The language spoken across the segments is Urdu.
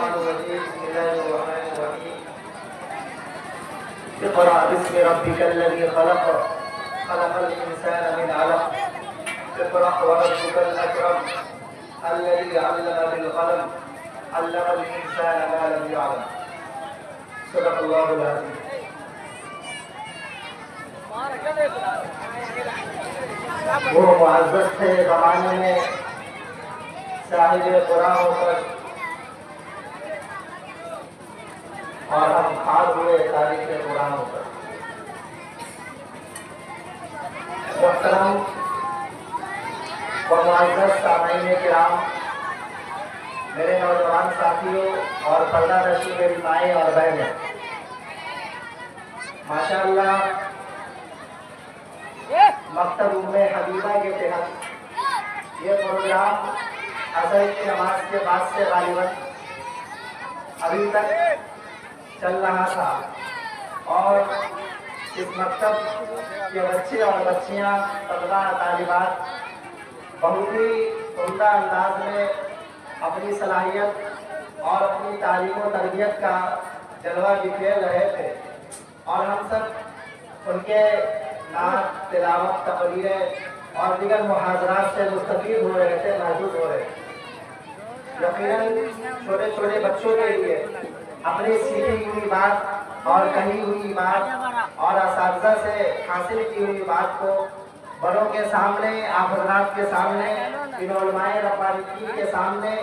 الشيطان الرجيم بسم الله الرحمن الرحيم اقرأ باسم ربك الذي خلق خلق الإنسان من علق اقرأ وربك الأكرم الذي علم بالقلم علم الإنسان ما لم يعلم صدق الله العظيم. وہ معزز تھے زمانے میں صاحب قرآن ہو کر اور ہم کھاد ہوئے تاریخ قرآن ہو کر. محترم و معزز سامعین کرام، میرے نوجوان ساتھیوں اور پردہ نشین میری مائیں اور بہنیں، ماشاءاللہ مکتب ام حبیبہ کے تحت یہ پروگرام عصر کی نماز کے بعد سے غالباً ابھی تک چل رہا تھا، اور اس مکتب کے بچے اور بچیاں طلباء طالبات بہت ہی عمدہ انداز میں اپنی صلاحیت اور اپنی تعلیم و تربیت کا جلوہ بکھیر رہے تھے، اور ہم سب ان کے نعت، تلاوت، تقریریں اور دیگر محاضرات سے مستفید ہو رہے تھے، محظوظ ہو رہے تھے. یقیناً چھوٹے چھوٹے بچوں کے لیے اپنی سیکھی ہوئی بات اور کہی ہوئی بات اور اساتذہ سے حاصل کی ہوئی بات کو بڑوں کے سامنے، آپ حضرات کے سامنے، ان علماء ربانیین کے سامنے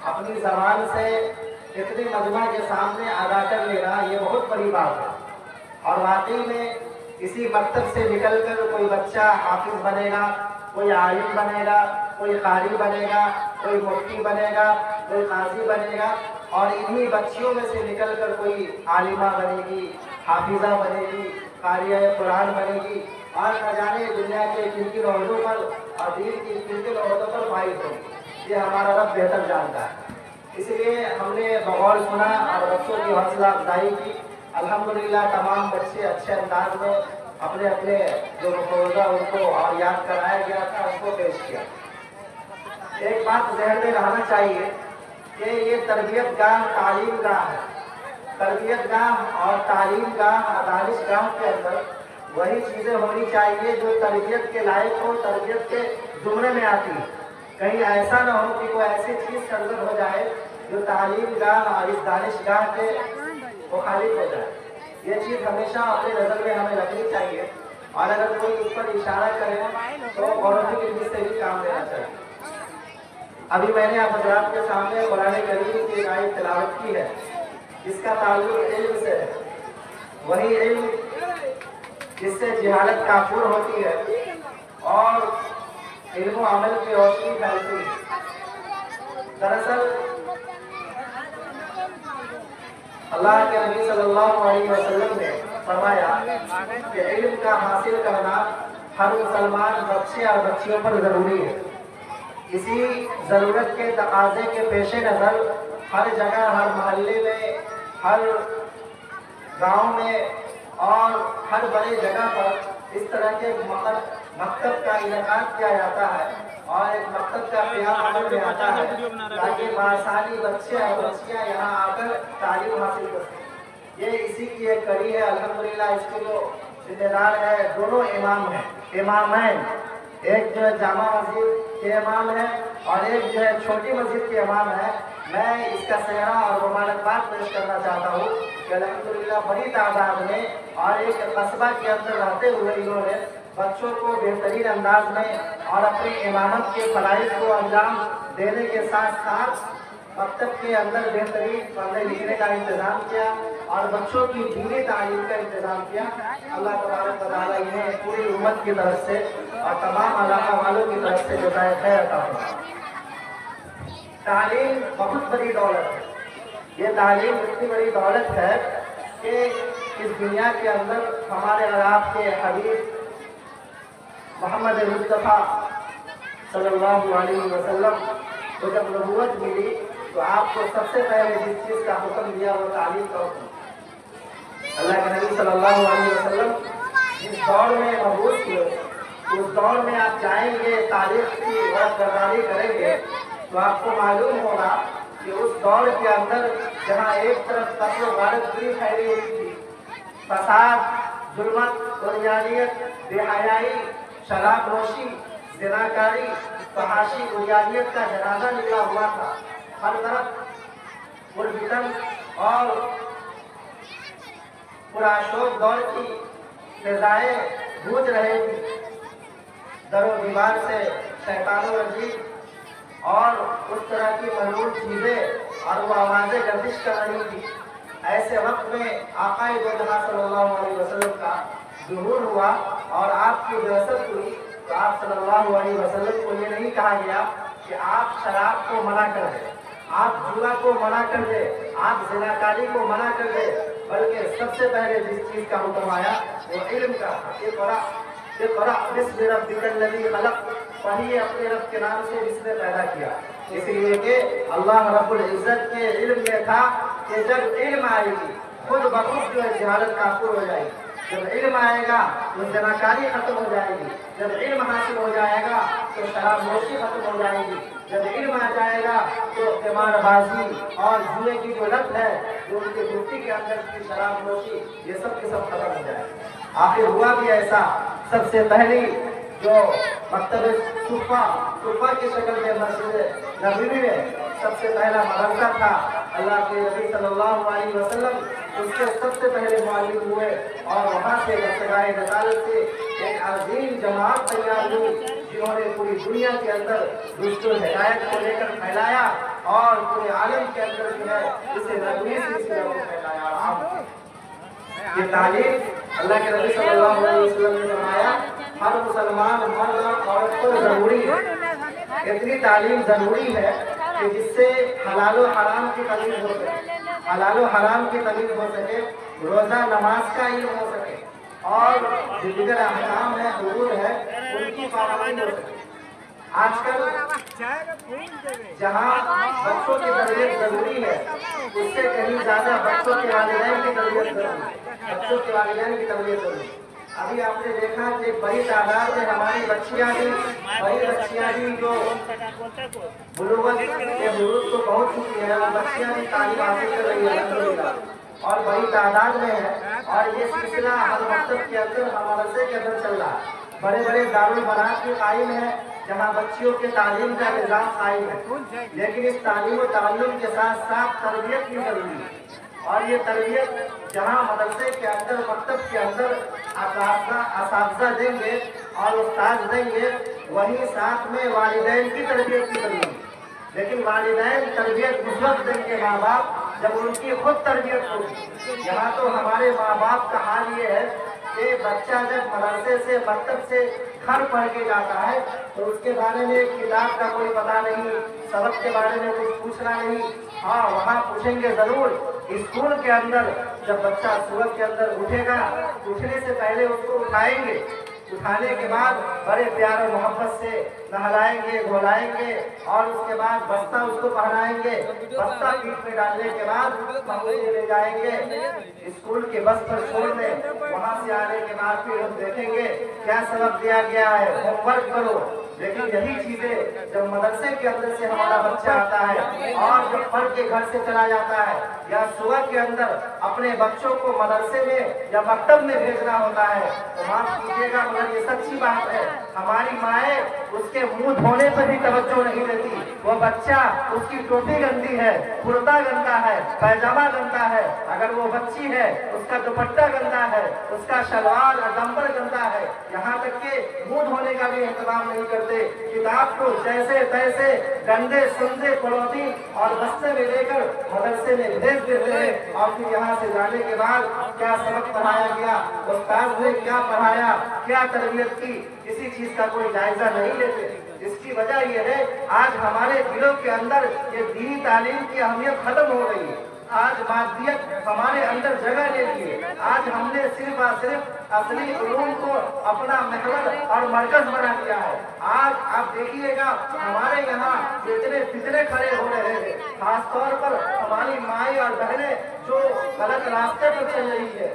اپنی زبان سے اتنی مجمع کے سامنے ادا کر لینا یہ بہت بڑی بات ہے. اور واقعی میں اسی مکتب سے نکل کر کوئی بچہ حافظ بنے گا، کوئی عالم بنے گا، کوئی قاری بنے گا، کوئی مفتی بنے گا، کوئی قاضی بنے گا، اور انہی بچیوں میں سے نکل کر کوئی عالمہ بنے گی، حافظہ بنے گی، قاریہ قرآن بنے گی، اور نہ جانے دنیا کے کن کن عہدوں پر اور دین کی کن کن عہدوں پر فائز ہوگی. یہ ہمارا رب بہتر جانتا ہے. اس لیے ہم نے بغور سنا اور بچوں کی حوصلہ افزائی کی. الحمدللہ تمام بچے اچھے انداز میں اپنے اپنے جو مفروضہ ان کو اور یاد کرایا گیا تھا اس کو پیش کیا. ایک بات ذہن میں رہنا چاہیے کہ یہ تربیت گاہ تعلیم گاہ ہے. تربیت گاہ اور تعلیم گاہ، دانش گاہ کے اندر وہی چیزیں ہونی چاہیے جو تربیت کے لائق ہو، تربیت کے زمرے میں آتی ہے. کہیں ایسا نہ ہو کہ کوئی ایسی چیز سرزد ہو جائے جو تعلیم گاہ اور اس دانش گاہ کے مخالف ہو جائے. یہ چیز ہمیشہ اپنے نظر میں ہمیں رکھنی چاہیے، اور اگر کوئی اس پر اشارہ کرے تو غور و فکر سے بھی کام لینا چاہیے. ابھی میں نے آپ حضرات کے سامنے قرآن کریم کی ایک آیت تلاوت کی ہے جس کا تعلق علم سے ہے. وہی علم جس سے جہالت کافور ہوتی ہے اور علم و عمل کی روشنی پھیلتی ہے. دراصل اللہ کے نبی صلی اللہ علیہ وسلم نے فرمایا کہ علم کا حاصل کرنا ہر مسلمان بچے اور بچیوں پر ضروری ہے. اسی ضرورت کے تقاضے کے پیش نظر ہر جگہ، ہر محلے میں، ہر گاؤں میں اور ہر بڑی جگہ پر اس طرح کے مکتب کا انعقاد کیا جاتا ہے، اور ایک مکتب کا قیام عمل میں آتا ہے تاکہ بآسانی بچے اور بچیاں یہاں آ کر تعلیم حاصل کر سکیں. یہ اسی کی ایک کڑی ہے. الحمدللہ اس کے جو ذمہ دار ہے دونوں امام ہیں، امامین، ایک جو ہے جامع مسجد کے امام ہے اور ایک جو ہے چھوٹی مسجد کے امام ہے. میں اس کا صحرا اور مبارکباد پیش کرنا چاہتا ہوں کہ الحمدللہ بڑی تعداد میں اور ایک قصبہ کے اندر رہتے ہوئے انہوں نے بچوں کو بہترین انداز میں اور اپنی امامت کے فرائض کو انجام دینے کے ساتھ ساتھ مکتب کے اندر بہترین پڑھنے لکھنے کا انتظام کیا اور بچوں کی دینی تعلیم کا انتظام کیا. اللہ تبارک و تعالیٰ انہیں پوری امت کی طرف سے اور تمام علاقہ والوں کی طرف سے جزائے خیر عطا فرمائے. تعلیم بہت بڑی دولت ہے. یہ تعلیم اتنی بڑی دولت ہے کہ اس دنیا کے اندر ہمارے اور آپ کے حبیب محمد مصطفیٰ صلی اللہ علیہ وسلم کو جب نبوت ملی تو آپ کو سب سے پہلے جس چیز کا حکم دیا وہ تعلیم کا حکم. اللہ کے نبی صلی اللہ علیہ وسلم جس دور میں مبعوث ہوئے اس دور میں آپ جائیں گے، تاریخ کی ورق برداری کریں گے تو آپ کو معلوم ہوگا کہ اس دور کے اندر جہاں ایک طرف قتل و غارت پوری پھیلی ہوئی تھی، فساد، ظلمت، بنیادیت، بے حیائی، شراب نوشی، زناکاری، فحاشی، بنیادیت کا جنازہ نکلا ہوا تھا، ہر طرف پرفتن اور پرآشوب دور کی فضائیں گونج رہے تھی، در و دیوار سے شیطان و رجیم اور اس طرح کی ملعون چیزیں اور وہ آوازیں گردش کر رہی تھی۔ ایسے وقت میں آقا دو جہاں صلی اللہ علیہ وسلم کا ظہور ہوا اور آپ کی بعثت ہوئی، تو آپ صلی اللہ علیہ وسلم کو یہ نہیں کہا گیا کہ آپ شراب کو منع کر دیں، آپ جوا کو منع کر دیں، آپ زناکاری کو منع کر دیں، بلکہ سب سے پہلے جس چیز کا حکم آیا وہ علم کا، اقرأ بسم ربک الذی خلق، پڑھیے اپنے رب کے نام سے جس نے پیدا کیا۔ اس لیے کہ اللہ رب العزت کے علم میں تھا کہ جب علم آئے گی خود بخود جو ہے جہالت کافر ہو جائے گی، جب علم آئے گا تو زناکاری ختم ہو جائے گی، جب علم حاصل ہو جائے گا تو شراب نوشی ختم ہو جائے گی، جب علم آ جائے گا تو قمار بازی اور جوئے کی جو لت ہے، جو ان کی مٹی کے اندر کی شراب نوشی، یہ سب کے سب ختم ہو جائے گا۔ آخر ہوا بھی ایسا، سب سے پہلی جو مکتب صفا کی شکل میں مسجد نبوی میں سب سے پہلا مدرسہ تھا، اللہ کے نبی صلی اللہ علیہ وسلم اس کے سب سے پہلے معلم ہوئے اور وہاں سے مدرسۂ رسالت سے ایک عظیم جماعت تیار ہوئی، جنہوں نے پوری دنیا کے اندر رشد و ہدایت کو لے کر پھیلایا اور پورے عالم کے اندر جو ہے اسے نبوی سلسلے کو پھیلایا اور عام کیا۔ یہ تعلیم اللہ کے نبی صلی اللہ علیہ وسلم نے فرمایا ہر مسلمان مرد اور عورت پر ضروری ہے، اتنی تعلیم ضروری ہے کہ جس سے حلال و حرام کی تمیز ہو سکے، حلال و حرام کی تمیز ہو سکے، روزہ نماز کا علم ہو سکے اور جو دیگر احکام ہے، حدود ہے، ان کی پابندی ہو سکے۔ آج کل جہاں بچوں کی تربیت ضروری ہے، اس سے کہیں زیادہ بچوں کے والدین کی تربیت ضروری ہے، بچوں کے والدین کی تربیت ضروری ہے۔ ابھی آپ نے دیکھا کہ بڑی تعداد میں ہماری بچیاں بھی جو بلوغت کے حدود کو پہنچ چکی ہیں، وہ بچیاں بھی تعلیم حاصل کر رہی ہیں الحمدللہ، اور بڑی تعداد میں ہے، اور یہ سلسلہ ہر مکتب کے اندر، ہر مدرسے کے اندر چل رہا ہے۔ بڑے بڑے دارالبنات بھی قائم ہیں جہاں بچیوں کے تعلیم کا نظام قائم ہے، لیکن اس تعلیم و تعلم کے ساتھ ساتھ تربیت بھی ضروری ہے، اور یہ تربیت جہاں مدرسے کے اندر، مکتب کے اندر اساتذہ دیں گے اور استاد دیں گے، وہیں ساتھ میں والدین کی تربیت بھی ضروری ہے، لیکن والدین تربیت اس وقت دیں گے ماں باپ جب ان کی خود تربیت ہوگی۔ یہاں تو ہمارے ماں باپ کا حال یہ ہے کہ بچہ جب مدرسے سے، مکتب سے گھر پڑھ کے جاتا ہے تو اس کے بارے میں کتاب کا کوئی پتہ نہیں، سبق کے بارے میں کچھ پوچھنا نہیں۔ ہاں وہاں پوچھیں گے ضرور، اسکول کے اندر جب بچہ صبح کے اندر اٹھے گا، اٹھنے سے پہلے اس کو اٹھائیں گے، اٹھانے کے بعد بڑے پیار و محبت سے نہلائیں گے، دھلائیں گے، اور اس کے بعد بستہ اس کو پہنائیں گے، بستہ پیٹھ میں ڈالنے کے بعد ہم اسے لے جائیں گے اسکول کے بس پر چھوڑنے، وہاں سے آنے کے بعد پھر ہم دیکھیں گے کیا سبق دیا گیا ہے، ہوم ورک کرو۔ لیکن یہی چیزیں جب مدرسے کے اندر سے ہمارا بچہ آتا ہے اور جب پڑھ کے گھر سے چلا جاتا ہے، یا صبح کے اندر اپنے بچوں کو مدرسے میں یا مکتب میں بھیجنا ہوتا ہے، تو معاف کیجیے گا مگر یہ سچی بات ہے، ہماری مائیں اس کے منہ دھونے پر بھی توجہ نہیں دیتی۔ وہ بچہ، اس کی ٹوپی گندی ہے، کرتا گندا ہے، پیجامہ گندا ہے، اگر وہ بچی ہے اس کا دوپٹہ گندا ہے، اس کا شلوار اور ڈمپر گندا ہے، یہاں تک کہ منہ دھونے کا بھی اہتمام نہیں کرتے، کتاب کو جیسے تیسے گندے سندے پڑوتی اور بستے میں لے کر مدرسے میں بھیج دیتے ہیں، اور پھر یہاں سے جانے کے بعد کیا سبق پڑھایا گیا، استاد نے کیا پڑھایا، کیا تربیت کی، کسی چیز کا کوئی جائزہ نہیں لیتے۔ اس کی وجہ یہ ہے آج ہمارے دلوں کے اندر یہ دینی تعلیم کی اہمیت ختم ہو رہی ہے، آج مادیت ہمارے اندر جگہ لے لی ہے، آج ہم نے صرف اور صرف اصلی علوم کو اپنا محور اور مرکز بنا دیا ہے۔ آج آپ دیکھیے گا ہمارے یہاں اتنے فتنے کھڑے ہو رہے ہیں، خاص طور پر ہماری مائیں اور بہنیں جو غلط راستے پر چل رہی ہے،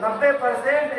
90%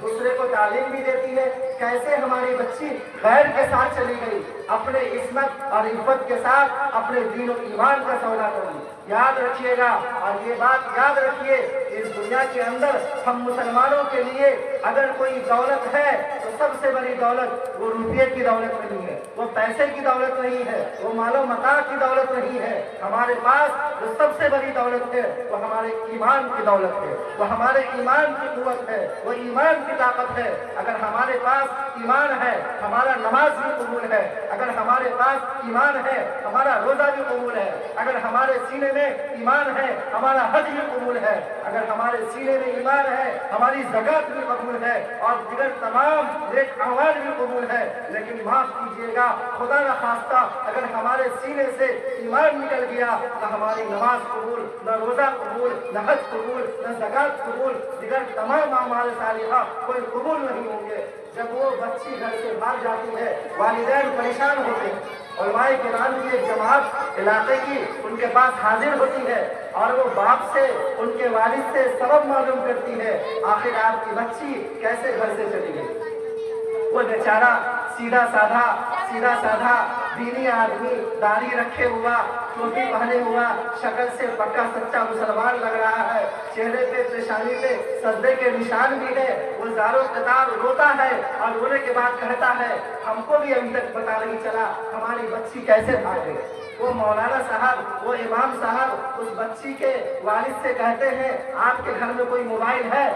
دوسرے کو تعلیم بھی دیتی ہے. کیسے ہماری بچی غیر کے ساتھ چلی گئی, اپنے عصمت اور عفت کے ساتھ اپنے دین و ایمان کا سودا کر لی. یاد رکھیے گا, اور یہ بات یاد رکھیے, اس دنیا کے اندر ہم مسلمانوں کے لیے اگر کوئی دولت ہے تو سب سے بڑی دولت وہ روپیے کی دولت نہیں ہے, وہ پیسے کی دولت نہیں ہے, وہ مال و متاع کی دولت نہیں ہے. ہمارے پاس جو سب سے بڑی دولت ہے وہ ہمارے ایمان کی دولت ہے, وہ ہمارے ایمان کی قوت ہے, وہ ایمان کی طاقت ہے. اگر ہمارے پاس ایمان ہے ہمارا نماز بھی قبول ہے, اگر ہمارے پاس ایمان ہے ہمارا روزہ بھی قبول ہے, اگر ہمارے سینے میں ایمان ہے ہمارا حج بھی قبول ہے, اگر ہمارے سینے میں ایمان ہے ہماری زکات بھی قبول ہے, اور دیگر تمام نیک اعمال بھی قبول ہے. لیکن معاف کیجیے گا, خدا نہ خواستہ اگر ہمارے سینے سے ایمان نکل گیا نہ ہماری نماز قبول, نہ روزہ قبول, نہ حج قبول, نہ زکات قبول, دیگر تمام اعمال صالحہ کوئی قبول نہیں ہوں گے. جب وہ بچی گھر سے بھاگ جاتی ہے والدین پریشان ہوتے ہیں. علماء کرام کی ایک جماعت علاقے کی ان کے پاس حاضر ہوتی ہے اور وہ باپ سے, ان کے والد سے سبب معلوم کرتی ہے, آخر آپ کی بچی کیسے گھر سے چلی گئی. وہ بیچارہ سیدھا سادھا دینی آدمی, داڑھی رکھے ہوا, ٹوپی پہنے ہوا, شکل سے پکا سچا مسلمان لگ رہا ہے, چہرے پہ پیشانی پہ سجدے کے نشان بھی ہے. وہ زارو قطار روتا ہے اور رونے کے بعد کہتا ہے ہم کو بھی ابھی تک پتہ نہیں چلا ہماری بچی کیسے بھاگ گئی. وہ مولانا صاحب, وہ امام صاحب اس بچی کے والد سے کہتے ہیں آپ کے گھر میں کوئی موبائل ہے؟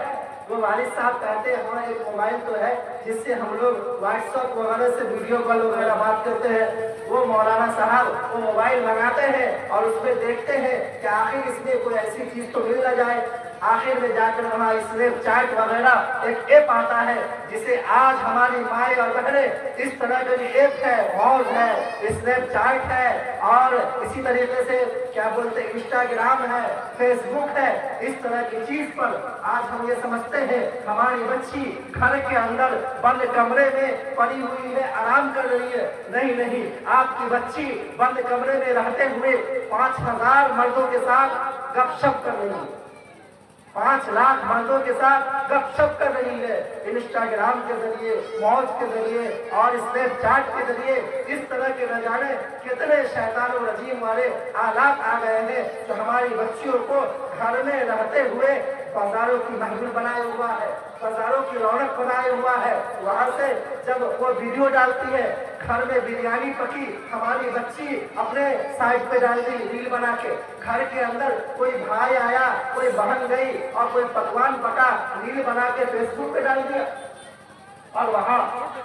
وہ والد صاحب کہتے ہیں ہاں ایک موبائل تو ہے جس سے ہم لوگ واٹس ایپ وغیرہ سے ویڈیو کال وغیرہ بات کرتے ہیں. وہ مولانا صاحب وہ موبائل لگاتے ہیں اور اس میں دیکھتے ہیں کہ آخر اس میں کوئی ایسی چیز تو مل نہ جائے. آخر میں جا کر وہاں اسنیپ چیٹ وغیرہ ایک ایپ آتا ہے جسے آج ہماری مائیں اور بہنیں اس طرح کا ایپ ہے, موز ہے, اسنیپ چیٹ ہے, اور اسی طریقے سے کیا بولتے انسٹاگرام ہے, فیس بک ہے. اس طرح کی چیز پر آج ہم یہ سمجھتے ہیں ہماری بچی گھر کے اندر بند کمرے میں پڑی ہوئی ہے, آرام کر رہی ہے. نہیں, آپ کی بچی بند کمرے میں رہتے ہوئے 5000 مردوں کے ساتھ گپ شپ کر رہی ہے, 5 لاکھ مردوں کے ساتھ گپ شپ کر رہی ہے. انسٹاگرام کے ذریعے, موج کے ذریعے اور اسنیپ چیٹ کے ذریعے اس طرح کے نہ جانے کتنے شیطان و رجیم والے آلات آ گئے ہیں جو ہماری بچیوں کو گھر میں رہتے ہوئے بازاروں کی محفل بنائے ہوا ہے, بازاروں کی رونق بنائے ہوا ہے. وہاں سے جب وہ ویڈیو ڈالتی ہے گھر میں بریانی پکی, ہماری بچی اپنے سائٹ پہ ڈال دی ریل بنا کے. گھر کے اندر کوئی بھائی آیا, کوئی بہن گئی اور کوئی پکوان پکا, ریل بنا کے فیس بک پہ ڈال دیا. اور وہاں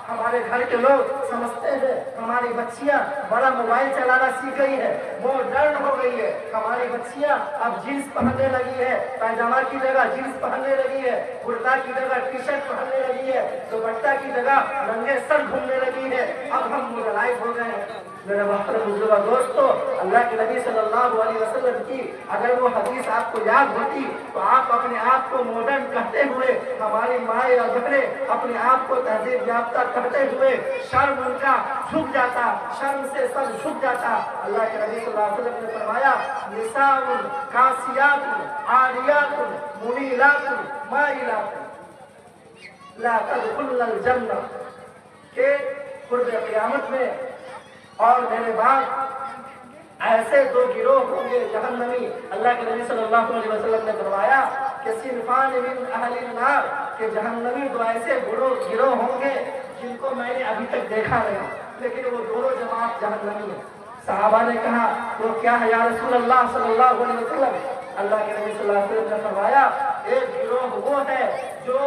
ہمارے گھر کے لوگ سمجھتے ہیں ہماری بچیاں بڑا موبائل چلانا سیکھ گئی ہے, ماڈرن ہو گئی ہے. ہماری بچیاں اب جینس پہننے لگی ہے, پائجامہ کی جگہ جینس پہننے لگی ہے, کرتا کی جگہ ٹی شرٹ پہننے لگی ہے, دوپٹہ کی جگہ ننگے سر گھومنے لگی ہے. اب ہم ماڈرنائز ہو گئے ہیں. میرے محترم بزرگ دوستو, اللہ کے نبی صلی اللہ علیہ وسلم کی اگر وہ حدیث آپ کو یاد ہوتی تو آپ اپنے آپ کو ماڈرن کہتے ہوئے, ہماری مائیں اور بہنیں اپنے آپ کو تہذیب یافتہ کہتے ہوئے شرم ان کا جھک جاتا, شرم سے سر جھک جاتا. اللہ کے نبی صلی اللہ علیہ وسلم نے فرمایا نساء کاسیات عاریات ممیلات مائلات لا تدخلن الجنہ, کہ قرب قیامت میں اور میرے بعد ایسے 2 گروہ ہوں گے جہنمی. اللہ کے نبی صلی اللہ علیہ وسلم نے فرمایا کہ صنفان من اہل النار, کہ جہنمی 2 ایسے گروہ ہوں گے جن کو میں نے ابھی تک دیکھا نہیں, لیکن وہ دونوں جماعت جہنمی ہیں. صحابہ نے کہا وہ کیا ہے یا رسول اللہ صلی اللہ علیہ وسلم؟ اللہ کے نبی صلی اللہ علیہ وسلم نے فرمایا ایک گروہ وہ ہے جو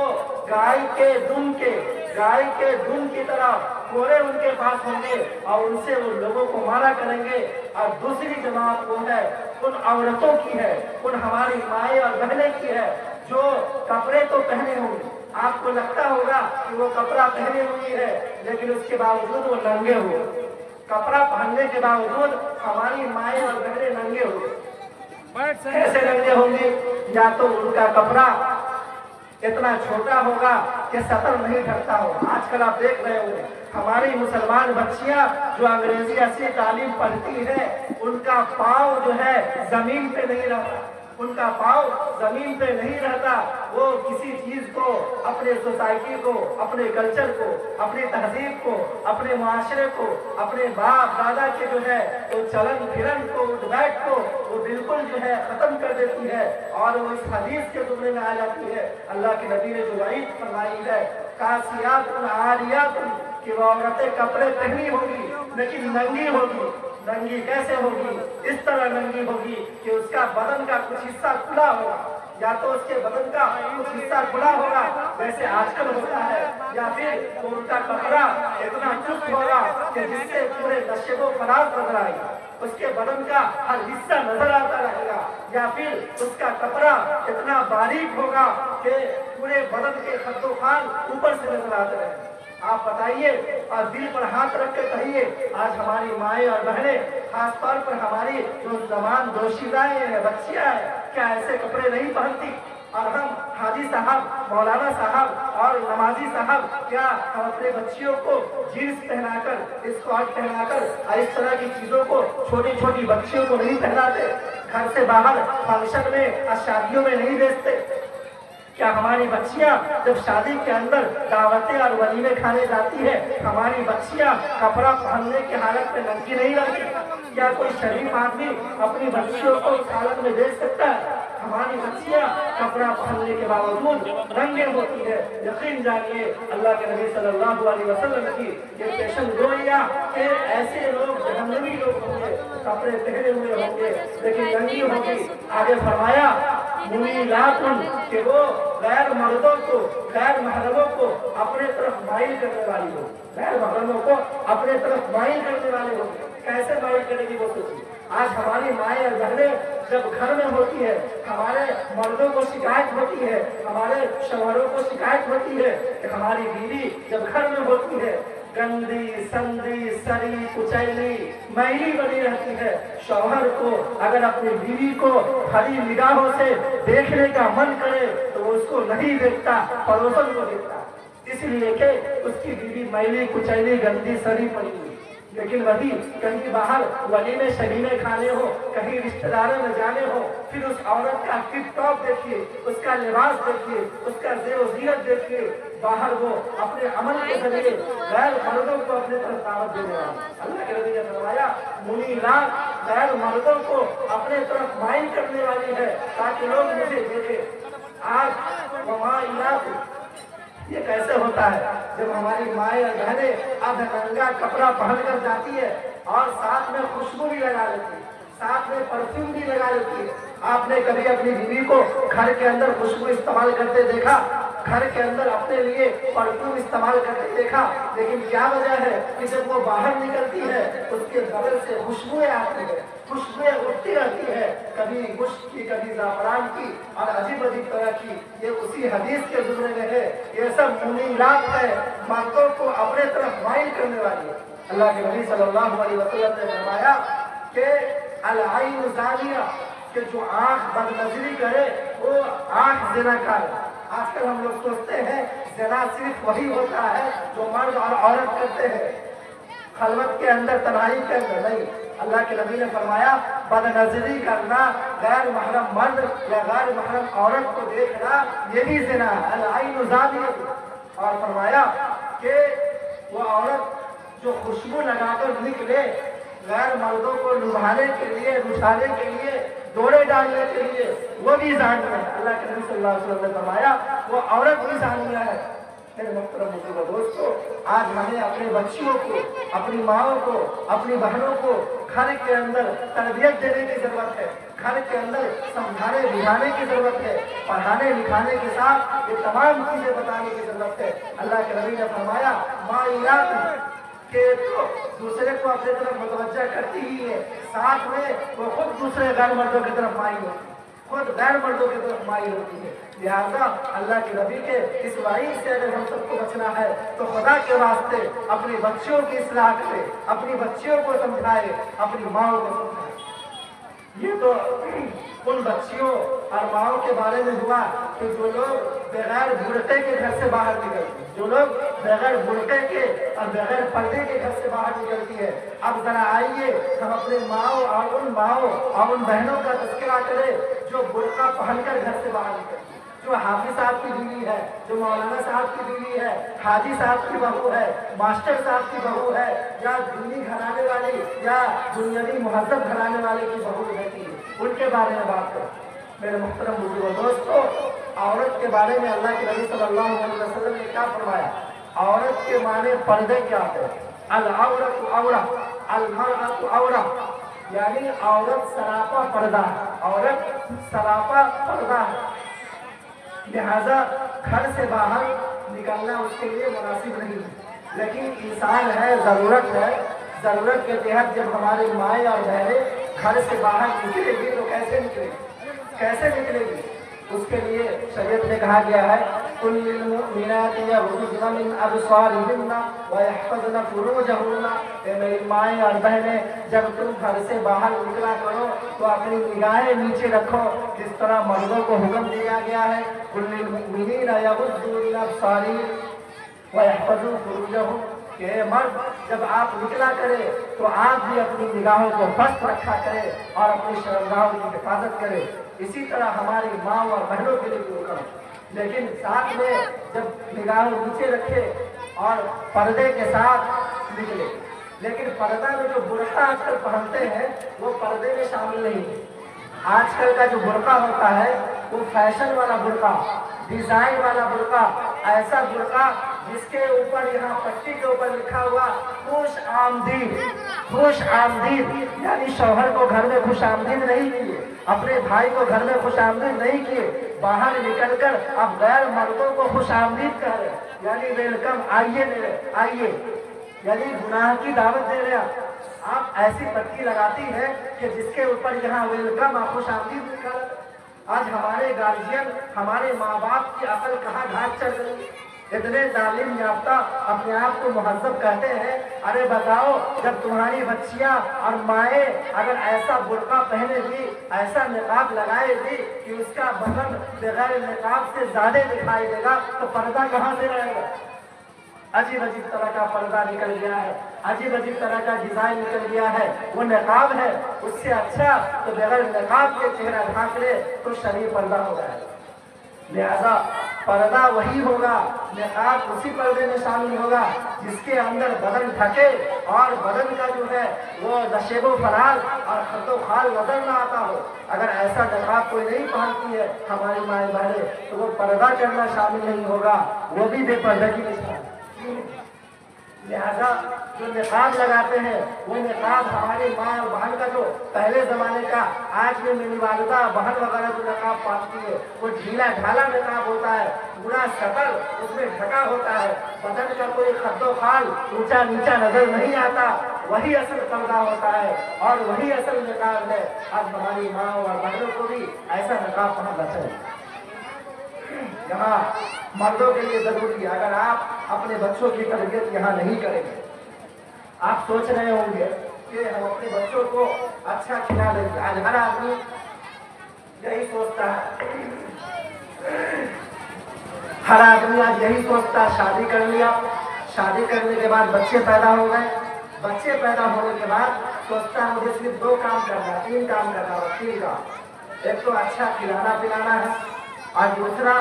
گائے کے دم کی طرح کوڑے ان کے پاس ہوں گے اور ان سے وہ لوگوں کو مارا کریں گے. اور دوسری جماعت وہ ہے ان عورتوں کی ہے, ان ہماری مائیں اور بہنیں کی ہے جو کپڑے تو پہنے ہوں گے, آپ کو لگتا ہوگا کہ وہ کپڑا پہنے ہوئی ہے لیکن اس کے باوجود وہ ننگے ہوئے. کپڑا پہننے کے باوجود ہماری مائیں اور بہنیں ننگے ہوئے. کیسے ننگے ہوں گے؟ یا تو ان کا کپڑا اتنا چھوٹا ہوگا کہ سطر نہیں ڈھکتا ہوگا. آج کل آپ دیکھ رہے ہوں گے ہماری مسلمان بچیاں جو انگریزی ایسی تعلیم پڑھتی ہے ان کا پاؤں جو ہے زمین پہ نہیں رہتا, ان کا پاؤں زمین پہ نہیں رہتا، وہ کسی چیز کو، اپنے سوسائٹی کو، اپنے کلچر کو، اپنی تہذیب کو، اپنے معاشرے کو، اپنے باپ دادا کے جو ہے وہ چلن پھرن کو، اٹھ بیٹھ کو وہ بالکل جو ہے ختم کر دیتی ہے، اور وہ اس حدیث کے زمرے میں آ جاتی ہے۔ اللہ کے نبی نے جو وعید فرمائی ہے، کاسیات عاریات، کہ وہ عورتیں کپڑے پہنی ہوگی لیکن ننگی ہوگی۔ ننگی کیسے ہوگی؟ اس طرح ننگی ہوگی کہ اس کا بدن کا کچھ حصہ کھلا ہوگا، یا تو اس کے بدن کا کچھ حصہ کھلا ہوگا جیسے آج کل ہوتا ہے، یا پھر ان کا کپڑا اتنا چست ہوگا کہ جس سے پورے نشیب و فراز نظر آئے گا، اس کے بدن کا ہر حصہ نظر آتا رہے گا، یا پھر اس کا کپڑا اتنا باریک ہوگا کہ پورے بدن کے خط و خال اوپر سے نظر آتے رہے گا۔ آپ بتائیے اور دل پر ہاتھ رکھ کے کہیے، آج ہماری مائیں اور بہنیں، خاص طور پر ہماری جو زبان دوشیزائیں ہیں، بچیاں ہیں، کیا ایسے کپڑے نہیں پہنتی؟ اور ہم حاجی صاحب، مولانا صاحب اور نمازی صاحب، کیا ہم اپنے بچیوں کو جینس پہنا کر، اسکارٹ پہنا کر اور اس طرح کی چیزوں کو چھوٹی چھوٹی بچیوں کو نہیں پہناتے؟ گھر سے باہر فنکشن میں اور شادیوں میں نہیں بیچتے؟ کیا ہماری بچیاں جب شادی کے اندر دعوتیں اور ولیمے کھانے جاتی ہے، ہماری بچیاں کپڑا پہننے کی حالت میں ننگی نہیں رہتی؟ کیا کوئی شریف آدمی اپنی بچیوں کو اس حالت میں دیکھ سکتا ہے؟ ہماری بچیاں کپڑا پہننے کے باوجود ننگے ہوتی ہے۔ یقین جانیے اللہ کے نبی صلی اللہ علیہ وسلم کی یہ پیشن گوئیاں کہ ایسے لوگ جہنمی لوگ ہوں گے، کپڑے پہنے ہوئے ہوں گے لیکن ننگی ہوگی۔ آگے فرمایا منیلات، کہ وہ غیر مردوں کو، غیر محرموں کو اپنے طرف مائل کرنے والی ہو، غیر محرموں کو اپنے طرف مائل کرنے والے ہو۔ کیسے مائل کرے گی وہ سوچیے۔ آج ہماری مائیں اور بہنیں جب گھر میں ہوتی ہے، ہمارے مردوں کو شکایت ہوتی ہے، ہمارے شوہروں کو شکایت ہوتی ہے کہ ہماری بیوی جب گھر میں ہوتی ہے گندی سندی سری کچیلی میلی بنی رہتی ہے۔ شوہر کو اگر اپنی بیوی کو ہری نگاہوں سے دیکھنے کا من کرے تو وہ اس کو نہیں دیکھتا، پڑوسن کو دیکھتا، اس لیے کہ اس کی بیوی میلی کچیلی گندی سری پڑی ہوئی۔ لیکن وہی کہیں باہر ولیمے شلیمے کھانے ہو، کہیں رشتہ داروں میں جانے ہو، پھر اس عورت کا ٹپ ٹاپ دیکھیے، اس کا لباس دیکھیے، اس کا زیر و زینت دیکھیے، باہر وہ اپنے عمل کے ذریعے غیر مردوں کو اپنے طرف دعوت دینے والی۔ اللہ کے نبی نے فرمایا منیلات، غیر مردوں کو اپنے طرف مائل کرنے والی ہے تاکہ لوگ مجھے دیکھیں۔ آج ممائلات، یہ کیسے ہوتا ہے جب ہماری مائیں اور بہنیں اب ننگا کپڑا پہن کر جاتی ہے اور ساتھ میں خوشبو بھی لگا لیتی ہے، ساتھ میں پرفیوم بھی لگا لیتی ہے۔ آپ نے کبھی اپنی بیوی کو گھر کے اندر خوشبو استعمال کرتے دیکھا؟ گھر کے اندر اپنے لیے پرفیوم استعمال کرتے دیکھا؟ لیکن کیا وجہ ہے کہ جب وہ باہر نکلتی ہے اس کے بدن سے خوشبوئیں آتی ہے، خوشبوئیں اٹھتی رہتی ہے، کبھی مشک کی، کبھی زعفران کی اور عجیب عجیب طرح کی۔ یہ اسی حدیث کے زمرے میں ہے۔ یہ سب منیلات ہے، مردوں کو اپنے طرف مائل کرنے والی ہے۔ اللہ کے نبی صلی اللہ علیہ وسلم نے فرمایا کہ العین زانیہ، کہ جو آنکھ بد نظری کرے وہ آنکھ زنا کار۔ آج کل ہم لوگ سوچتے ہیں زنا صرف وہی ہوتا ہے جو مرد اور عورت کرتے ہیں، خلوت کے اندر، تنہائی کے اندر نہیں۔ اللہ کے نبی نے فرمایا بد نظری کرنا، غیر محرم مرد یا غیر محرم عورت کو دیکھنا، یہ بھی زنا ہے، العین زانیہ۔ اور فرمایا کہ وہ عورت جو خوشبو لگا کر نکلے غیر مردوں کو لبھانے کے لیے، رجھانے کے لیے، دوڑے ڈالنے کے لیے، وہ بھی زانیہ ہے۔ اللہ کے نبی صلی اللہ علیہ وسلم نے فرمایا وہ عورت بھی زانیہ ہے۔ میرے محترم مسلمان دوستو، آج ہمیں اپنے بچیوں کو، اپنی ماؤں کو، اپنی بہنوں کو گھر کے اندر تربیت دینے کی ضرورت ہے، گھر کے اندر سمجھانے بجھانے کی ضرورت ہے، پڑھانے لکھانے کے ساتھ یہ تمام چیزیں بتانے کی ضرورت ہے۔ اللہ کے نبی نے فرمایا مائلات، کہ تو دوسرے کو اپنے طرف متوجہ کرتی ہی ہے، ساتھ میں وہ خود دوسرے غیر مردوں کی طرف مائل ہوتی ہے، خود غیر مردوں کی طرف مائل ہوتی ہے۔ لہذا اللہ کے نبی کے اس وعید سے اگر ہم سب کو بچنا ہے تو خدا کے واسطے اپنی بچیوں کی اصلاح کرے، اپنی بچیوں کو سمجھائے، اپنی ماؤں کو سمجھائے۔ یہ تو ان بچیوں اور ماؤں کے بارے میں ہوا کہ جو لوگ بغیر برقعے کے گھر سے باہر نکلتی، جو لوگ بغیر برقعے کے اور بغیر پردے کے گھر سے باہر نکلتی ہے۔ اب ذرا آئیے ہم اپنے ماؤں اور ان بہنوں کا تذکرہ کریں جو برقع پہن کر گھر سے باہر نکلتی ہے، جو حافظ صاحب کی بیوی ہے، جو مولانا صاحب کی بیوی ہے، حاجی صاحب کی بہو ہے، ماسٹر صاحب کی بہو ہے، یا دینی گھرانے والی یا دنیاوی مہذب گھرانے والے کی بہو رہتی ہے، ان کے بارے میں بات کریں۔ میرے محترم بزرگوں، دوستو، عورت کے بارے میں اللہ کے نبی صلی اللہ علیہ وسلم نے کیا فرمایا؟ عورت کے معنی پردے کیا ہے؟ العورت عورہ، المرأۃ عورہ، یعنی عورت سراپا پردہ ہے، عورت سراپا پردہ ہے، لہذا گھر سے باہر نکلنا اس کے لیے مناسب نہیں ہے۔ لیکن انسان ہے، ضرورت ہے، ضرورت کے تحت جب ہماری مائیں اور بہنیں گھر سے باہر نکلے گی تو کیسے نکلے گی؟ کیسے نکلے گی؟ اس کے لیے شریعت میں کہا گیا ہے قُل لِّلْمُؤْمِنَاتِ يَغْضُضْنَ مِنْ أَبْصَارِهِنَّ وَيَحْفَظْنَ فُرُوجَهُنَّ، اے میری مائیں اور بہنیں، جب تم گھر سے باہر نکلا کرو تو اپنی نگاہیں نیچے رکھو، جس طرح مردوں کو حکم دیا گیا ہے قُل لِّلْمُؤْمِنِينَ يَغْضُضُّوا مِنْ أَبْصَارِهِمْ وَيَحْفَظُوا فُرُوجَهُمْ، کہ اے مرد جب آپ نکلا کرے تو آپ بھی اپنی نگاہوں کو پست رکھا کرے اور اپنی شرمگاہوں کی حفاظت کرے۔ اسی طرح ہماری ماں اور بہنوں کے لیے بھی حکم ہے، لیکن ساتھ میں جب نگاہوں نیچے رکھے اور پردے کے ساتھ نکلے۔ لیکن پردہ میں جو برقع آج کل پہنتے ہیں وہ پردے میں شامل نہیں ہے۔ آج کل کا جو برقع ہوتا ہے وہ فیشن والا برقع، ڈیزائن والا برقع، ایسا برقع جس کے اوپر یہاں پٹی کے اوپر لکھا ہوا خوش آمدید، خوش آمدید، یعنی شوہر کو گھر میں خوش آمدید نہیں کیے، اپنے بھائی کو گھر میں خوش آمدید نہیں کیے، باہر نکل کر اب غیر مردوں کو خوش آمدید کہہ رہے ہیں، یعنی ویلکم، آئیے میرے آئیے، یعنی گناہ کی دعوت دے رہے ہیں۔ آپ ایسی پٹی لگاتی ہے کہ جس کے اوپر یہاں ویلکم اور خوش آمدید لکھا ہے۔ آج ہمارے گارجین، ہمارے ماں باپ کی عقل کہاں گھاٹ چل رہی ہے؟ اتنے تعلیم یافتہ اپنے آپ کو مہذب کہتے ہیں، ارے بتاؤ جب تمہاری بچیاں اور مائیں اگر ایسا برقع پہنے گی، ایسا نقاب لگائے گی کہ اس کا بدن بغیر نقاب سے زیادہ دکھائی دے گا تو پردہ کہاں سے رہے گا؟ عجیب عجیب طرح کا پردہ نکل گیا ہے، عجیب عجیب طرح کا ڈیزائن نکل گیا ہے، وہ نقاب ہے، اس سے اچھا تو بغیر نقاب کے چہرہ ڈھانک لے تو شرعی پردہ ہو جائے گا۔ لہذا پردہ وہی ہوگا، نقاب اسی پردے میں شامل ہوگا جس کے اندر بدن ڈھکے اور بدن کا جو ہے وہ نشیب و فراز اور خد و خال نظر نہ آتا ہو۔ اگر ایسا نقاب کوئی نہیں پہنتی ہے ہماری مائیں بہنیں تو وہ پردہ کرنا شامل نہیں ہوگا، وہ بھی بے پردگی میں شامل۔ لہذا جو نقاب لگاتے ہیں وہ نقاب ہماری ماں اور بہن کا جو پہلے زمانے کا، آج میں میری والدہ بہن وغیرہ جو نقاب پہنتی ہے وہ ڈھیلا ڈھالا نقاب ہوتا ہے، پورا شکل اس میں ڈھکا ہوتا ہے، بدن کا کوئی خد و خال اونچا نیچا نظر نہیں آتا، وہی اصل پردہ ہوتا ہے اور وہی اصل نقاب ہے۔ اب ہماری ماں اور بہنوں کو بھی ایسا نقاب پہننا چاہیے۔ یہاں مردوں کے لیے ضروری ہے، اگر آپ اپنے بچوں کی تربیت یہاں نہیں کریں گے، آپ سوچ رہے ہوں گے کہ ہم اپنے بچوں کو اچھا کھلا دیں گے، آج ہر آدمی یہی سوچتا ہے، ہر آدمی آج یہی سوچتا ہے، شادی کر لیا، شادی کرنے کے بعد بچے پیدا ہو گئے، بچے پیدا ہونے کے بعد سوچتا ہے مجھے صرف 2 کام کرنا ہے، 3 کام کرنا ہے، 3 کام، ایک تو اچھا کھلانا پلانا ہے اور دوسرا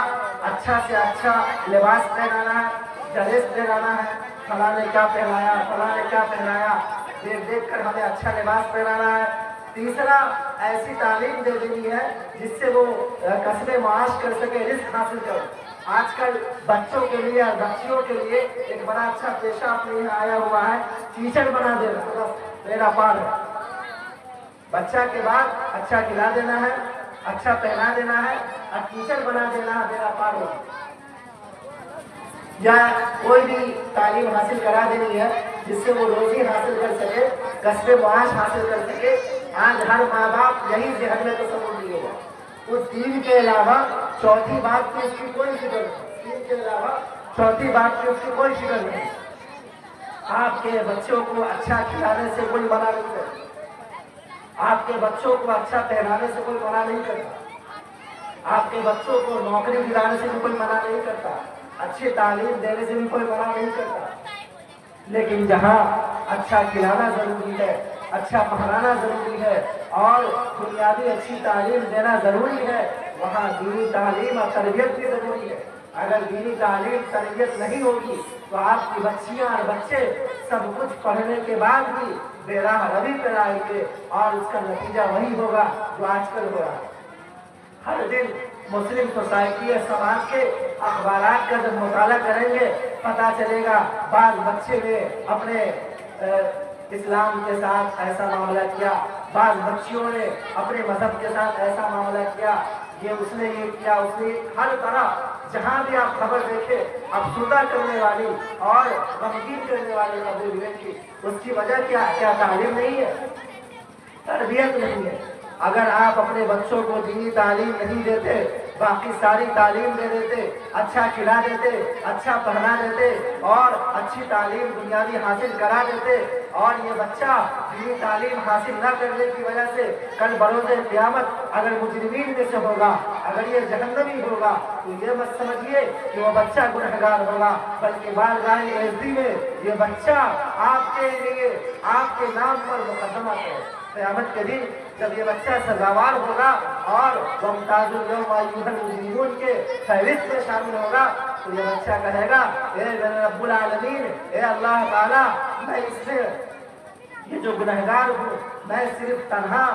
اچھا سے اچھا لباس پہنانا ہے، ڈریس پہنانا ہے، فلاں نے کیا پہنایا، فلاں نے کیا پہنایا، دیکھ دیکھ کر ہمیں اچھا لباس پہنانا ہے، تیسرا ایسی تعلیم دے دینی ہے جس سے وہ کسب معاش کر سکے، رزق حاصل کرے۔ آج کل بچوں کے لیے اور بچیوں کے لیے ایک بڑا اچھا پیشہ اپنے یہاں آیا ہوا ہے، ٹیچر بنا دینا، بس میرا پار ہے۔ بچہ کے بعد اچھا کھلا دینا ہے، اچھا پہنا دینا ہے اور ٹیچر بنا دینا ہے، میرا پار ہو، یا کوئی بھی تعلیم حاصل کرا دینی ہے جس سے وہ روزی حاصل کر سکے، کسب معاش حاصل کر سکے۔ آج ہر ماں باپ یہی ذہن میں تصور لیے گا، اس دین کے علاوہ چوتھی بات کی اس کی کوئی فکر نہیں، دین کے علاوہ چوتھی بات کی اس کی کوئی فکر نہیں۔ آپ کے بچوں کو اچھا کھلانے سے کوئی منع نہیں کرتا، آپ کے بچوں کو اچھا پہنانے سے کوئی منع نہیں کرتا، آپ کے بچوں کو نوکری دلانے سے بھی کوئی منع نہیں کرتا، اچھی تعلیم دینے سے بھی کوئی منع نہیں کرتا، لیکن جہاں اچھا کھلانا ضروری ہے اچھا پڑھانا ضروری ہے اور بنیادی اچھی تعلیم دینا ضروری ہے، وہاں دینی تعلیم اور تربیت بھی ضروری ہے۔ اگر دینی تعلیم تربیت نہیں ہوگی تو آپ کی بچیاں اور بچے سب کچھ پڑھنے کے بعد بھی بے راہ روی پر آئیں گے اور اس کا نتیجہ وہی ہوگا جو آج کل ہو رہا ہے۔ ہر دن مسلم سوسائٹی سماج کے اخبارات کا جب مطالعہ کریں گے پتہ چلے گا بعض بچے نے اپنے اسلام کے ساتھ ایسا معاملہ کیا، بعض بچیوں نے اپنے مذہب کے ساتھ ایسا معاملہ کیا، اس نے یہ کیا، اس نے ہر طرح جہاں بھی آپ خبر دیکھیں افسردہ کرنے والی اور غمگین کرنے والی خبریں دیکھیں، اس کی وجہ کیا تعلیم نہیں ہے، تربیت نہیں ہے۔ اگر آپ اپنے بچوں کو دینی تعلیم نہیں دیتے، باقی ساری تعلیم دے دیتے، اچھا کھلا دیتے، اچھا پڑھنا دیتے اور اچھی تعلیم بنیادی حاصل کرا دیتے، اور یہ بچہ دینی تعلیم حاصل نہ کرنے کی وجہ سے کل بروز قیامت اگر مجرمین میں سے ہوگا، اگر یہ جہنمی ہوگا تو یہ مت سمجھیے کہ وہ بچہ گنہگار ہوگا، بلکہ بارگاہ عزتی میں یہ بچہ آپ کے لیے آپ کے نام پر مقدمہ ہے۔ قیامت کے دن جب یہ بچہ سزاوار ہوگا اور وَامْتَازُوا الْيَوْمَ أَيُّهَا الْمُجْرِمُونَ کے فہرست میں شامل ہوگا تو یہ بچہ کہے گا اے رب العالمین، اے اللہ تعالیٰ، میں اس سے یہ جو گنہگار ہوں، میں صرف تنہا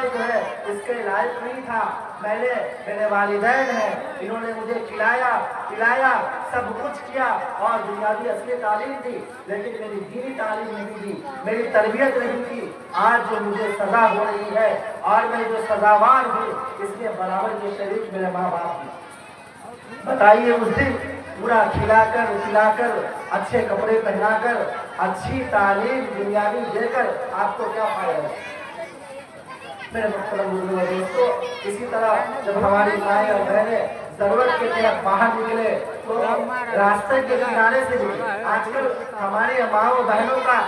جو ہے اس کے لائق نہیں تھا، میرے والدین ہیں، انہوں نے مجھے کھلایا سب کچھ کیا اور بنیادی اصلی تعلیم دی، لیکن میری دینی تعلیم نہیں دی، میری تربیت نہیں کی۔ آج جو مجھے سزا ہو رہی ہے اور میں جو سزاوار ہوں، اس کے برابر کے شریک میرے ماں باپ ہیں۔ بتائیے اس دن پورا کھلا کر اچھے کپڑے پہنا کر اچھی تعلیم بنیادی دے کر آپ کو کیا فائدہ ہے؟ میرے محترم بزرگوں اور دوستوں، اسی طرح جب ہماری مائیں اور بہنیں ضرورت کے تحت باہر نکلے تو راستے کے کنارے سے نکلے۔ آج کل ہمارے ماں و بہنوں کا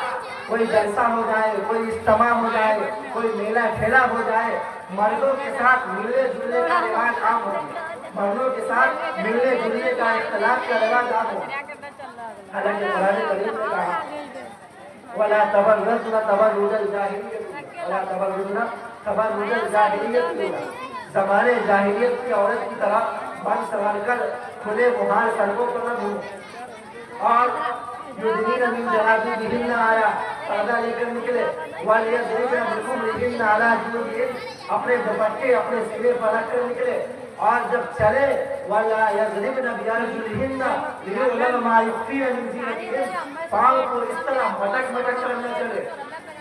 کوئی جلسہ ہو جائے، کوئی اجتماع ہو جائے، کوئی میلہ ٹھیلا ہو جائے، مردوں کے ساتھ ملنے جلنے کا رواج عام ہو گیا، مردوں کے ساتھ ملنے جلنے کا اختلاط کا رواج عام ہو گیا۔ حالانکہ قرآن کریم نے کہا وَلَا تَبَرَّجْنَ تَبَرُّجَ الْجَاهِلِيَّةِ وَلَا تَبَرُّجْنَ تَبَرُّجَ الْجَاهِلِيَّةِ زمانے جاہلیت کی عورت کی طرح بن سنور کر کھلے مہار سڑکوں پر نہ گھومیں، اور یُدْنِینَ مِن جَلَابِیبِہِنَّ آیا پردہ لے کر نکلے، وَلْيَضْرِبْنَ بِخُمُرِهِنَّ عَلَىٰ جُیوبِهِنَّ اپنے دوپٹے اپنے سینے پر رکھ کر نکلے، اور جب چلے وَلَا يَضْرِبْنَ بِأَرْجُلِهِنَّ لِيُعْلَمَ مَا يُخْفِينَ مِن زِینَتِهِنَّ پاؤں کو اس طرح مٹک کر نہ چلے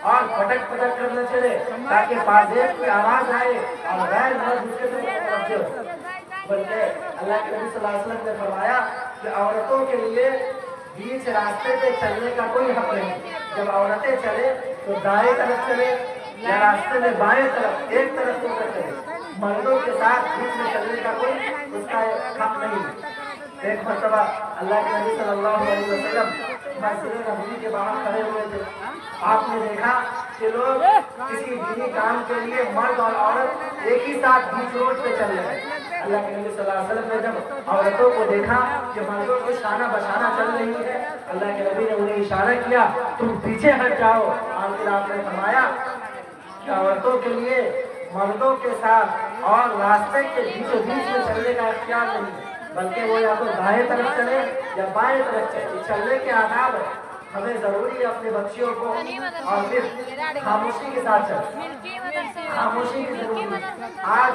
اور پٹک کر نہ چلے تاکہ پازیب کی آواز آئے اور غیر مرد اس کے طرف متوجہ ہو۔ بلکہ اللہ کے نبی صلی اللہ علیہ وسلم نے فرمایا کہ عورتوں کے لیے بیچ راستے پہ چلنے کا کوئی حق نہیں، جب عورتیں چلے تو دائیں طرف چلے یا راستے میں بائیں طرف ایک طرف ہو کر چلے، مردوں کے ساتھ بیچ میں چلنے کا کوئی اس کا حق نہیں۔ ایک مرتبہ اللہ کے نبی صلی اللہ علیہ وسلم مسجد نبوی کے باہر کھڑے ہوئے تھے، آپ نے دیکھا کہ لوگ کسی دینی کام کے لیے مرد اور عورت ایک ہی ساتھ بیچ روڈ پہ چل رہے ہیں۔ اللہ کے نبی صلی اللہ علیہ وسلم نے جب عورتوں کو دیکھا کہ مردوں کو شانہ بشانہ چل رہی ہے، اللہ کے نبی نے انہیں اشارہ کیا تم پیچھے ہٹ جاؤ، اور پھر آپ نے فرمایا کہ عورتوں کے لیے مردوں کے ساتھ اور راستے کے بیچوں بیچ میں چلنے کا اختیار نہیں، بلکہ وہ یا تو دائیں طرف چلے یا بائیں طرف چلے۔ چلنے کے آداب ہے، ہمیں ضروری ہے اپنے بچیوں کو اور پھر خاموشی کے ساتھ چلیں، خاموشی کی ضروری ہے۔ آج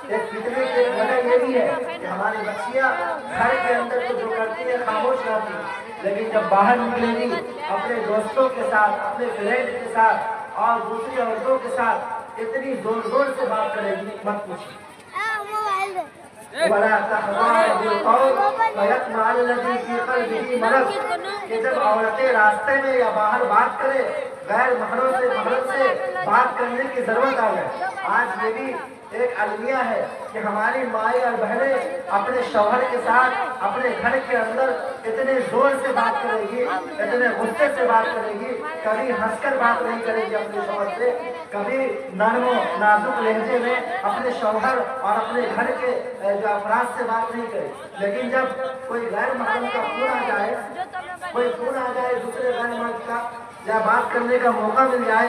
ایک فتنے کی وجہ یہ بھی ہے کہ ہماری بچیاں گھر کے اندر تو جو کرتی ہیں خاموش رہتی ہیں، لیکن جب باہر نکلیں گی اپنے دوستوں کے ساتھ، اپنے فرینڈ کے ساتھ اور دوسری عورتوں کے ساتھ اتنی زور سے بات کرے گی مت پوچھیے۔ وَلَا تَخْضَعْنَ بِالْقَوْلِ فَيَطْمَعَ الَّذِي فِي قَلْبِهِ مَرَضٌ کہ جب عورتیں راستے میں یا باہر بات کرے غیر محرم سے بات کرنے کی ضرورت آ جائے۔ آج یہ بھی ایک المیہ ہے کہ ہماری مائیں اور بہنیں اپنے شوہر کے ساتھ اپنے گھر کے اندر اتنے زور سے بات کرے گی، اتنے غصے سے بات کرے گی، کبھی ہنس کر بات نہیں کرے گی اپنے شوہر سے، کبھی نرم و نازک لہجے میں اپنے شوہر اور اپنے گھر کے جو افراد سے بات نہیں کرے۔ لیکن جب کوئی غیر محرم کا فون آ جائے، دوسرے غیر مرد کا، یا بات کرنے کا موقع مل جائے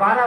12,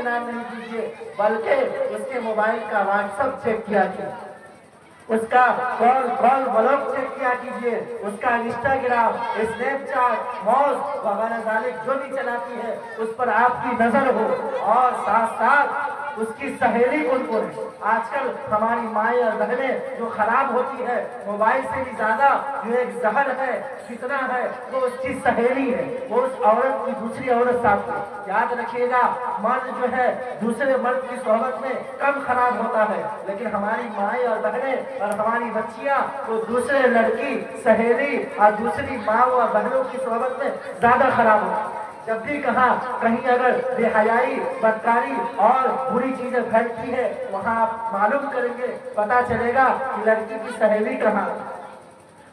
اطمینان نہیں کیجیے، بلکہ اس کے موبائل کا واٹس ایپ چیک کیا کیجیے، اس کا کال بلاک چیک کیا کیجیے، اس کا انسٹاگرام، اسنیپ چیٹ، موز وغیرہ ذالک جو بھی چلاتی ہے اس پر آپ کی نظر ہو، اور ساتھ ساتھ اس کی سہیلی کون کون ہے۔ آج کل ہماری مائیں اور بہنیں جو خراب ہوتی ہے، موبائل سے بھی زیادہ جو ایک زہر ہے، فتنہ ہے، وہ اس کی سہیلی ہے، وہ اس عورت کی دوسری عورت ساتھ ہے۔ یاد رکھیے گا، مرد جو ہے دوسرے مرد کی صحبت میں کم خراب ہوتا ہے، لیکن ہماری مائیں اور بہنیں اور ہماری بچیاں وہ دوسرے لڑکی، سہیلی اور دوسری ماں اور بہنوں کی صحبت میں زیادہ خراب ہوتی ہے۔ جب بھی کہیں اگر بے حیائی، بدکاری اور بری چیزیں پھیلتی ہے، وہاں آپ معلوم کریں گے، پتا چلے گا کہ لڑکی کی سہیلی کہاں،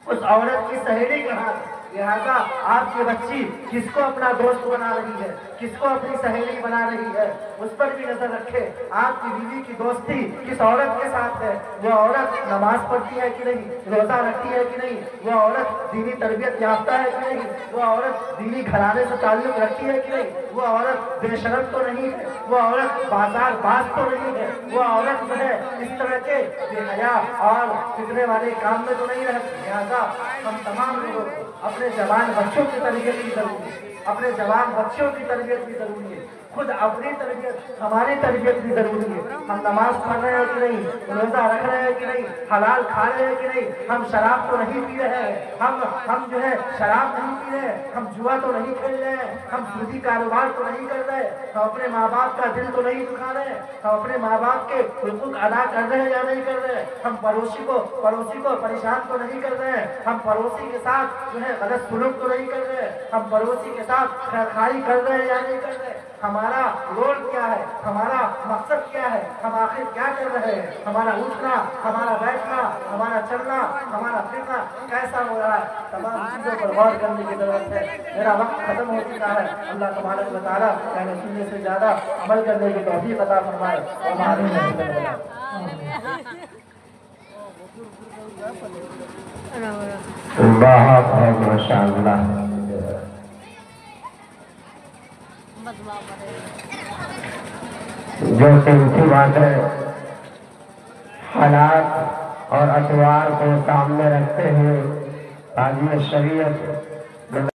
اس عورت کی سہیلی کہاں۔ لہذا آپ کی بچی کس کو اپنا دوست بنا رہی ہے، کس کو اپنی سہیلی بنا رہی ہے، اس پر بھی نظر رکھے۔ آپ کی بیوی کی دوستی کس عورت کے ساتھ ہے، وہ عورت نماز پڑھتی ہے کہ نہیں، روزہ رکھتی ہے کہ نہیں، وہ عورت دینی تربیت یافتہ ہے کہ نہیں، وہ عورت دینی گھرانے سے تعلق رکھتی ہے کہ نہیں، وہ عورت بے شرم تو نہیں ہے، وہ عورت بازار باز تو نہیں ہے، وہ عورت جو ہے اس طرح کے بے حیا اور فتنے والے کام میں تو نہیں رہتی۔ لہذا ہم تمام لوگوں کو اپنے جوان بچوں کی تربیت کی ضروری ہے، اپنے جوان بچوں کی تربیت کی ضروری ہے، خود اپنی تربیت، ہماری تربیت بھی ضروری ہے۔ ہم نماز پڑھ رہے ہیں کہ نہیں، روزہ رکھ رہے ہیں کہ نہیں، حلال کھا رہے ہیں کہ نہیں، ہم شراب تو نہیں پی رہے ہیں، ہم جو ہے شراب نہیں پی رہے ہیں، ہم جوا تو نہیں کھیل رہے ہیں، ہم سودی کاروبار تو نہیں کر رہے، ہم اپنے ماں باپ کا دل تو نہیں دکھا رہے ہیں، ہم اپنے ماں باپ کے حقوق ادا کر رہے ہیں یا نہیں کر رہے ہیں، ہم پڑوسی کو پریشان تو نہیں کر رہے ہیں، ہم پڑوسی کے ساتھ جو ہے غلط سلوک تو نہیں کر رہے، ہم پڑوسی کے ساتھ خیرخواہی کر رہے ہیں یا نہیں کر رہے۔ ہمارا رول کیا ہے، ہمارا مقصد کیا ہے، ہم آخر کیا کر رہے ہیں، ہمارا اٹھنا، ہمارا بیٹھنا، ہمارا چلنا، ہمارا پھرنا کیسا ہو رہا ہے، تمام چیزوں پر غور کرنے کی ضرورت ہے۔ میرا وقت ختم ہو چکا ہے، اللہ تبارک و تعالیٰ کہنے سننے سے زیادہ عمل کرنے کی توفیق عطا فرمائے۔ بہت ہے ماشاء اللہ۔ جو قیمتی باتیں حالات اور اطوار کو سامنے رکھتے ہیں، آدمی شریعت